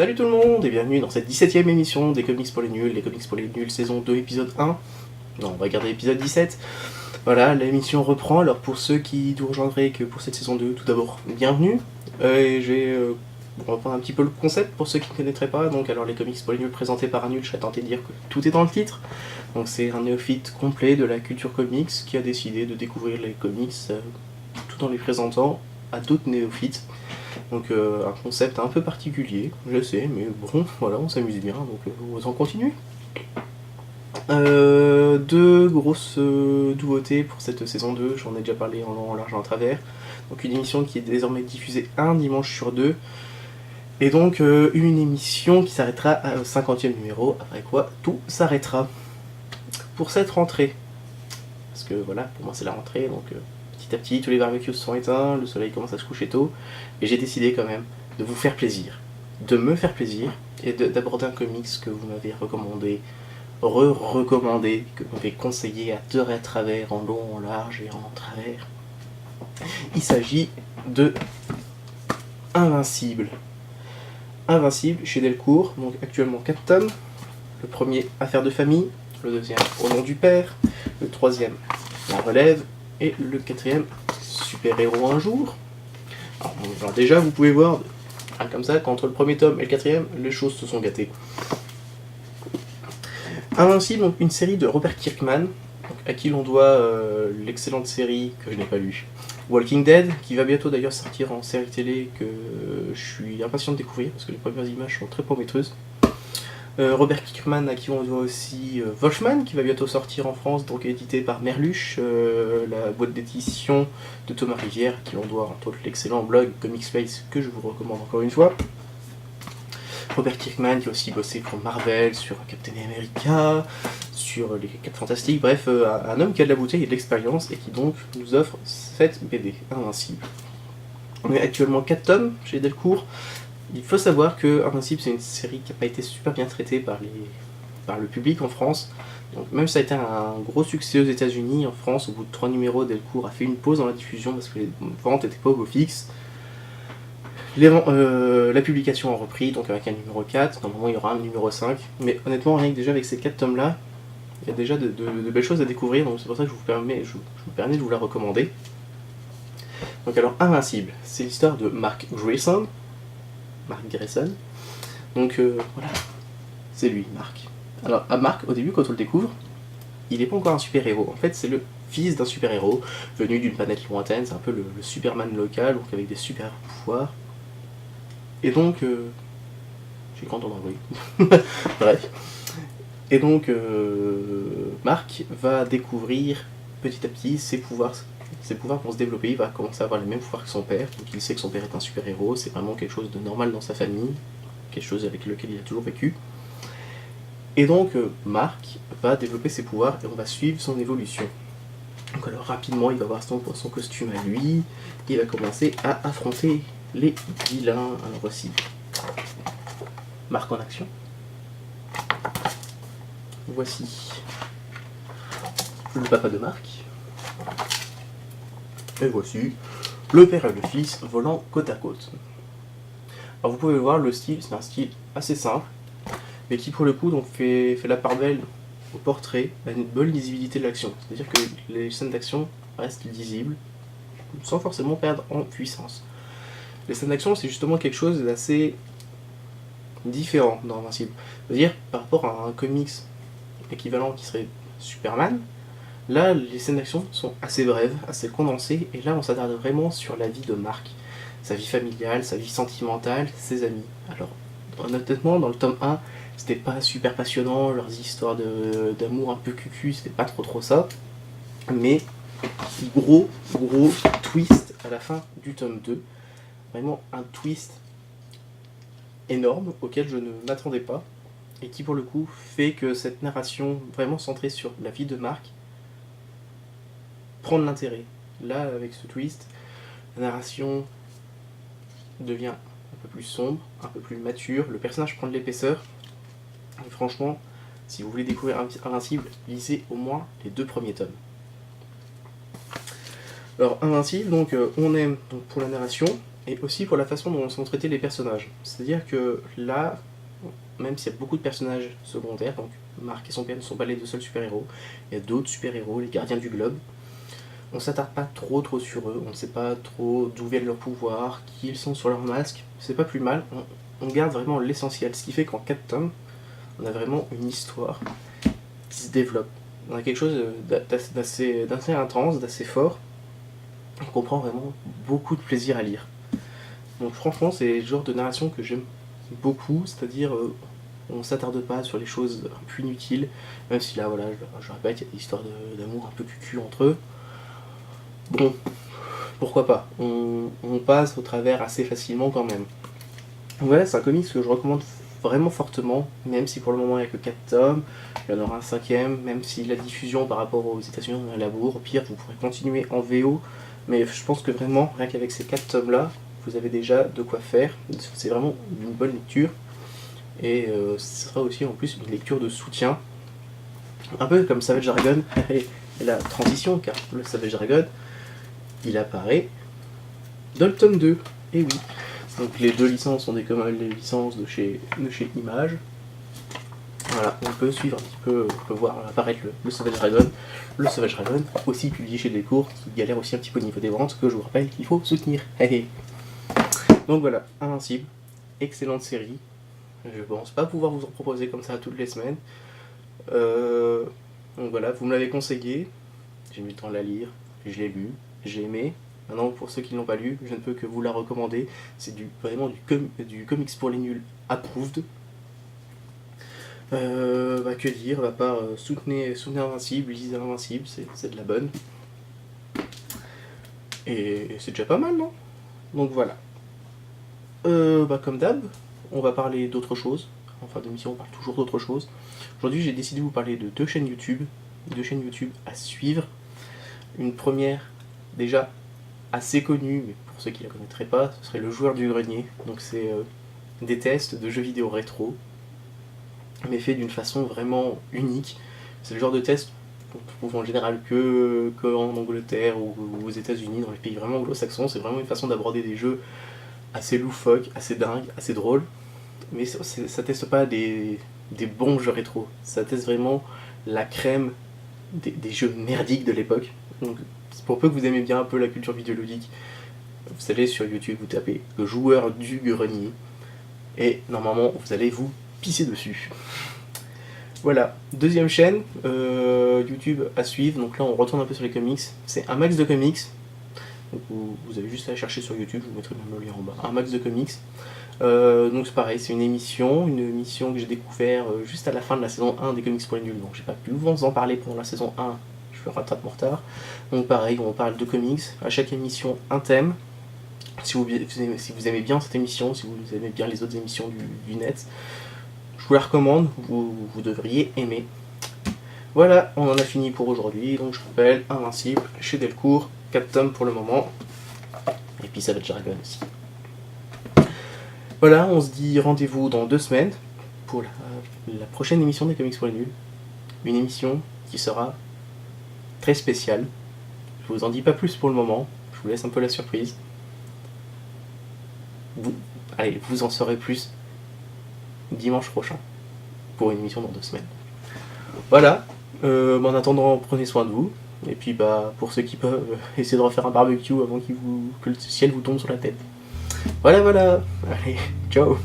Salut tout le monde et bienvenue dans cette 17ème émission des Comics pour les Nuls, saison 2, épisode 1. Non, on va garder l'épisode 17. Voilà, l'émission reprend, alors pour ceux qui nous rejoindraient que pour cette saison 2, tout d'abord, bienvenue. On va prendre un petit peu le concept pour ceux qui ne connaîtraient pas. Donc alors les Comics pour les Nuls présentés par un nul, je serais tenté de dire que tout est dans le titre. Donc c'est un néophyte complet de la culture comics qui a décidé de découvrir les comics tout en les présentant à d'autres néophytes. Donc un concept un peu particulier, je sais, mais bon, voilà, on s'amuse bien, donc autant continuer. Deux grosses nouveautés pour cette saison 2, j'en ai déjà parlé en long, en large, en travers. Donc une émission qui est désormais diffusée un dimanche sur deux, et donc une émission qui s'arrêtera au 50e numéro, après quoi tout s'arrêtera. Pour cette rentrée, parce que voilà, pour moi c'est la rentrée, donc petit à petit tous les barbecues se sont éteints, le soleil commence à se coucher tôt, et j'ai décidé quand même de vous faire plaisir, de me faire plaisir, et d'aborder un comics que vous m'avez recommandé, recommandé, que vous m'avez conseillé à tort et à travers, en long, en large et en travers. Il s'agit de Invincible. Invincible chez Delcourt, donc actuellement 4 tomes. Le premier, Affaire de famille, le deuxième, Au nom du père, le troisième, La relève, et le quatrième, Super-héros un jour. Alors déjà, vous pouvez voir, comme ça, qu'entre le premier tome et le quatrième, les choses se sont gâtées. Invincible, donc une série de Robert Kirkman, à qui l'on doit l'excellente série que je n'ai pas lue, Walking Dead, qui va bientôt d'ailleurs sortir en série télé, que je suis impatient de découvrir, parce que les premières images sont très prometteuses. Robert Kirkman, à qui on doit aussi Wolfman, qui va bientôt sortir en France, donc édité par Merluche, la boîte d'édition de Thomas Rivière, à qui l'on doit entre autres l'excellent blog Comic Space, que je vous recommande encore une fois. Robert Kirkman qui a aussi bossé pour Marvel, sur Captain America, sur les 4 Fantastiques, bref, un homme qui a de la bouteille et de l'expérience et qui donc nous offre cette BD, Invincible. On est actuellement 4 tomes chez Delcourt. Il faut savoir que Invincible, c'est une série qui n'a pas été super bien traitée par le public en France. Donc, même si ça a été un gros succès aux États-Unis, en France, au bout de 3 numéros, Delcourt a fait une pause dans la diffusion parce que les ventes n'étaient pas au beau fixe. La publication a repris, donc avec un numéro 4, normalement il y aura un numéro 5, mais honnêtement, rien que déjà avec ces 4 tomes-là, il y a déjà de belles choses à découvrir, donc c'est pour ça que je me permets de vous la recommander. Donc alors, Invincible, c'est l'histoire de Mark Grayson. Donc voilà, c'est lui, Mark. Alors, à Mark, au début, quand on le découvre, il n'est pas encore un super-héros. En fait, c'est le fils d'un super-héros, venu d'une planète lointaine, c'est un peu le Superman local, donc avec des super-pouvoirs. Et donc, j'ai grand dans le bruit. Bref. Et donc, Mark va découvrir petit à petit ses pouvoirs vont se développer, il va commencer à avoir les mêmes pouvoirs que son père, donc il sait que son père est un super-héros, c'est vraiment quelque chose de normal dans sa famille, quelque chose avec lequel il a toujours vécu. Et donc, Mark va développer ses pouvoirs et on va suivre son évolution. Donc alors rapidement, il va avoir son costume à lui, il va commencer à affronter les vilains. Alors voici Mark en action. Voici le papa de Mark. Et voici le père et le fils volant côte à côte. Alors vous pouvez voir, le style, c'est un style assez simple, mais qui pour le coup donc fait la part belle au portrait, à une bonne lisibilité de l'action. C'est-à-dire que les scènes d'action restent lisibles, sans forcément perdre en puissance. Les scènes d'action, c'est justement quelque chose d'assez différent dans Invincible. C'est-à-dire, par rapport à un comics équivalent qui serait Superman, là, les scènes d'action sont assez brèves, assez condensées, et là, on s'attarde vraiment sur la vie de Mark. Sa vie familiale, sa vie sentimentale, ses amis. Alors, honnêtement, dans le tome 1, c'était pas super passionnant, leurs histoires d'amour un peu cucu, c'était pas trop ça. Mais, gros twist à la fin du tome 2. Vraiment un twist énorme auquel je ne m'attendais pas et qui pour le coup fait que cette narration vraiment centrée sur la vie de Mark prend de l'intérêt. Là, avec ce twist, la narration devient un peu plus sombre, un peu plus mature, le personnage prend de l'épaisseur et franchement, si vous voulez découvrir Invincible, lisez au moins les 2 premiers tomes. Alors Invincible, donc on aime donc, pour la narration, et aussi pour la façon dont sont traités les personnages. C'est-à-dire que là, même s'il y a beaucoup de personnages secondaires, donc Marc et son père ne sont pas les deux seuls super-héros, il y a d'autres super-héros, les gardiens du globe, on s'attarde pas trop sur eux, on ne sait pas trop d'où viennent leurs pouvoirs, qui ils sont sur leur masque, c'est pas plus mal, on garde vraiment l'essentiel, ce qui fait qu'en 4 tomes, on a vraiment une histoire qui se développe. On a quelque chose d'assez intense, d'assez fort, on prend vraiment beaucoup de plaisir à lire. Donc franchement, c'est le genre de narration que j'aime beaucoup, c'est-à-dire on s'attarde pas sur les choses un peu inutiles, même si là, voilà, je répète, il y a des histoires d'amour un peu cucu entre eux. Bon, pourquoi pas, on passe au travers assez facilement quand même. Donc voilà, c'est un comics que je recommande vraiment fortement, même si pour le moment il n'y a que 4 tomes, il y en aura un 5ème, même si la diffusion par rapport aux États-Unis on a la bourre, au pire vous pourrez continuer en VO, mais je pense que vraiment, rien qu'avec ces 4 tomes là, vous avez déjà de quoi faire, c'est vraiment une bonne lecture, et ce sera aussi en plus une lecture de soutien, un peu comme Savage Dragon, et la transition, car le Savage Dragon, il apparaît dans le tome 2, et oui. Donc les deux licences sont les licences de chez Image. Voilà, on peut suivre un petit peu, on peut voir apparaître le Savage Dragon. Le Savage Dragon, aussi publié chez Delcourt, qui galère aussi un petit peu au niveau des ventes, que je vous rappelle qu'il faut soutenir. Donc voilà, Invincible, excellente série. Je pense pas pouvoir vous en proposer comme ça toutes les semaines. Donc voilà, vous me l'avez conseillé, j'ai mis le temps de la lire, je l'ai lu, j'ai aimé. Maintenant, pour ceux qui ne l'ont pas lu, je ne peux que vous la recommander. C'est vraiment du comics pour les nuls approved. Que dire, à part soutenez Invincible, lisez Invincible, c'est de la bonne. Et c'est déjà pas mal, non? Donc voilà. Comme d'hab, on va parler d'autre chose. En fin d'émission, on parle toujours d'autre chose. Aujourd'hui, j'ai décidé de vous parler de 2 chaînes YouTube. 2 chaînes YouTube à suivre. Une première, déjà assez connue, mais pour ceux qui la connaîtraient pas, ce serait Le Joueur du Grenier. Donc c'est des tests de jeux vidéo rétro, mais fait d'une façon vraiment unique. C'est le genre de test qu'on trouve en général que en Angleterre ou aux États-Unis, dans les pays vraiment anglo-saxons. C'est vraiment une façon d'aborder des jeux assez loufoques, assez dingues, assez drôles. Mais ça teste pas des bons jeux rétro. Ça teste vraiment la crème des jeux merdiques de l'époque. Donc pour peu que vous aimez bien un peu la culture vidéoludique, vous allez sur YouTube, vous tapez Le Joueur du Grenier, et normalement vous allez vous pisser dessus. Voilà, deuxième chaîne, YouTube à suivre. Donc là on retourne un peu sur les comics. C'est un max de comics. Donc vous avez juste à chercher sur YouTube, je vous mettrai même le lien en bas. Un max de comics. Donc c'est pareil, c'est une émission que j'ai découvert juste à la fin de la saison 1 des Comics pour les nuls. Donc j'ai pas pu vous en parler pendant la saison 1, je fais un rattrape mon retard. Donc pareil, on parle de comics, à chaque émission un thème. Si vous aimez bien cette émission, si vous aimez bien les autres émissions du net, je vous la recommande, vous devriez aimer. Voilà, on en a fini pour aujourd'hui, donc je rappelle, Invincible, chez Delcourt, 4 tomes pour le moment, et puis Savage Dragon aussi. Voilà, on se dit rendez-vous dans 2 semaines pour la prochaine émission des Comics pour les nuls. Une émission qui sera très spéciale. Je vous en dis pas plus pour le moment, je vous laisse un peu la surprise. Vous en saurez plus dimanche prochain pour une émission dans 2 semaines. Voilà, en attendant, prenez soin de vous. Et puis pour ceux qui peuvent, essayez de refaire un barbecue avant que le ciel vous tombe sur la tête. Voilà, allez, ciao.